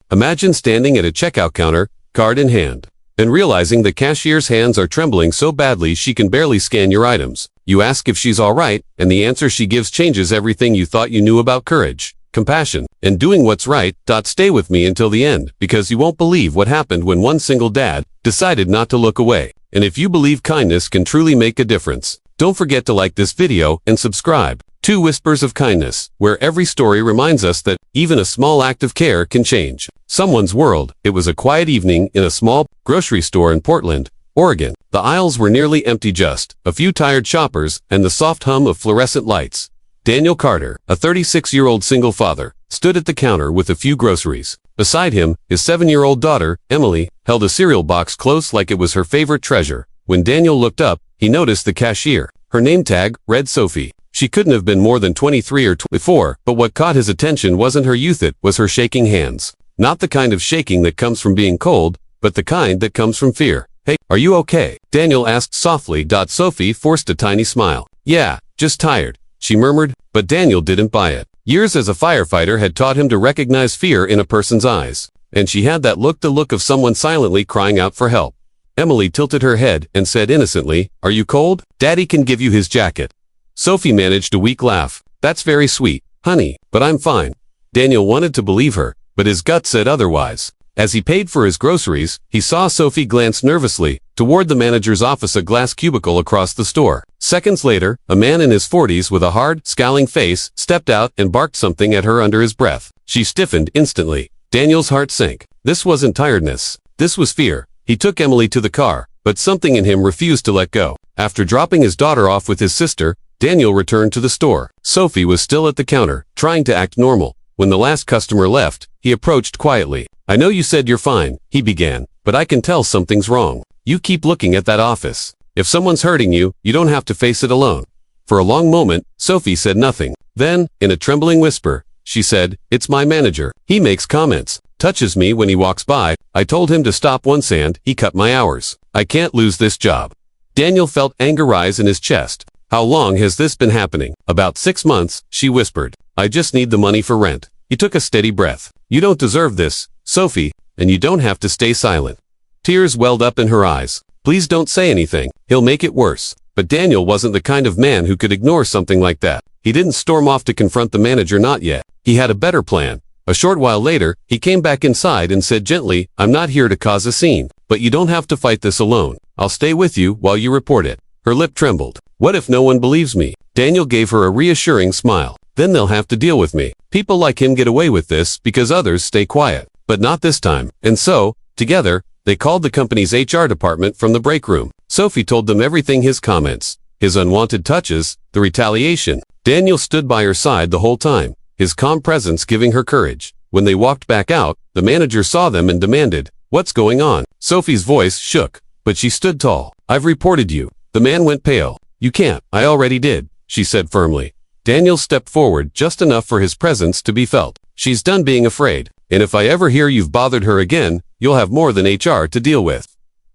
Imagine standing at a checkout counter, card in hand, and realizing the cashier's hands are trembling so badly she can barely scan your items. You ask if she's all right, and the answer she gives changes everything you thought you knew about courage, compassion, and doing what's right. Stay with me until the end, because you won't believe what happened when one single dad decided not to look away. And if you believe kindness can truly make a difference, don't forget to like this video and subscribe to Whispers of Kindness, where every story reminds us that even a small act of care can change someone's world. It was a quiet evening in a small grocery store in Portland, Oregon. The aisles were nearly empty, just a few tired shoppers and the soft hum of fluorescent lights. Daniel Carter, a 36-year-old single father, stood at the counter with a few groceries. Beside him, his 7-year-old daughter, Emily, held a cereal box close like it was her favorite treasure. When Daniel looked up, he noticed the cashier. Her name tag read Sophie. She couldn't have been more than 23 or 24, but what caught his attention wasn't her youth, it was her shaking hands. Not the kind of shaking that comes from being cold, but the kind that comes from fear. "Hey, are you okay?" Daniel asked softly. Sophie forced a tiny smile. "Yeah, just tired," she murmured, but Daniel didn't buy it. Years as a firefighter had taught him to recognize fear in a person's eyes, and she had that look, the look of someone silently crying out for help. Emily tilted her head and said innocently, "Are you cold? Daddy can give you his jacket." Sophie managed a weak laugh. "That's very sweet, honey, but I'm fine." Daniel wanted to believe her, but his gut said otherwise. As he paid for his groceries, he saw Sophie glance nervously toward the manager's office, a glass cubicle across the store. Seconds later, a man in his 40s with a hard, scowling face stepped out and barked something at her under his breath. She stiffened instantly. Daniel's heart sank. This wasn't tiredness. This was fear. He took Emily to the car, but something in him refused to let go. After dropping his daughter off with his sister, Daniel returned to the store. Sophie was still at the counter, trying to act normal. When the last customer left, he approached quietly. "I know you said you're fine," he began, "but I can tell something's wrong. You keep looking at that office. If someone's hurting you, you don't have to face it alone." For a long moment, Sophie said nothing. Then, in a trembling whisper, she said, "It's my manager. He makes comments, touches me when he walks by. I told him to stop once and he cut my hours. I can't lose this job." Daniel felt anger rise in his chest. "How long has this been happening?" "About 6 months," she whispered. "I just need the money for rent." He took a steady breath. "You don't deserve this, Sophie, and you don't have to stay silent." Tears welled up in her eyes. "Please don't say anything. He'll make it worse." But Daniel wasn't the kind of man who could ignore something like that. He didn't storm off to confront the manager, not yet. He had a better plan. A short while later, he came back inside and said gently, "I'm not here to cause a scene, but you don't have to fight this alone. I'll stay with you while you report it." Her lip trembled. "What if no one believes me?" Daniel gave her a reassuring smile. "Then they'll have to deal with me. People like him get away with this because others stay quiet. But not this time." And so, together, they called the company's HR department from the break room. Sophie told them everything: his comments, his unwanted touches, the retaliation. Daniel stood by her side the whole time, his calm presence giving her courage. When they walked back out, the manager saw them and demanded, "What's going on?" Sophie's voice shook, but she stood tall. "I've reported you." The man went pale. "You can't." "I already did," she said firmly. Daniel stepped forward just enough for his presence to be felt. "She's done being afraid. And if I ever hear you've bothered her again, you'll have more than HR to deal with."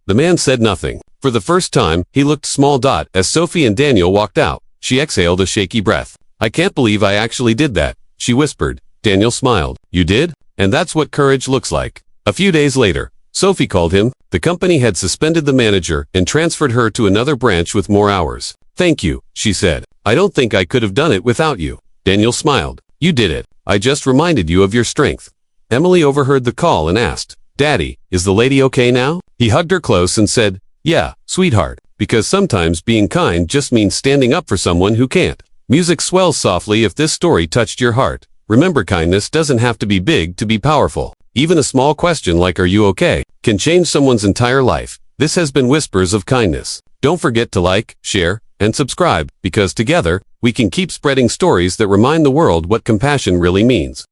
The man said nothing. For the first time, he looked small. As Sophie and Daniel walked out, she exhaled a shaky breath. "I can't believe I actually did that," she whispered. Daniel smiled. "You did? And that's what courage looks like." A few days later, Sophie called him. The company had suspended the manager and transferred her to another branch with more hours. "Thank you," she said. "I don't think I could have done it without you." Daniel smiled. "You did it. I just reminded you of your strength." Emily overheard the call and asked, "Daddy, is the lady okay now?" He hugged her close and said, "Yeah, sweetheart," because sometimes being kind just means standing up for someone who can't. Music swells softly. If this story touched your heart, remember, kindness doesn't have to be big to be powerful. Even a small question like "Are you okay?" can change someone's entire life. This has been Whispers of Kindness. Don't forget to like, share, and subscribe, because together, we can keep spreading stories that remind the world what compassion really means.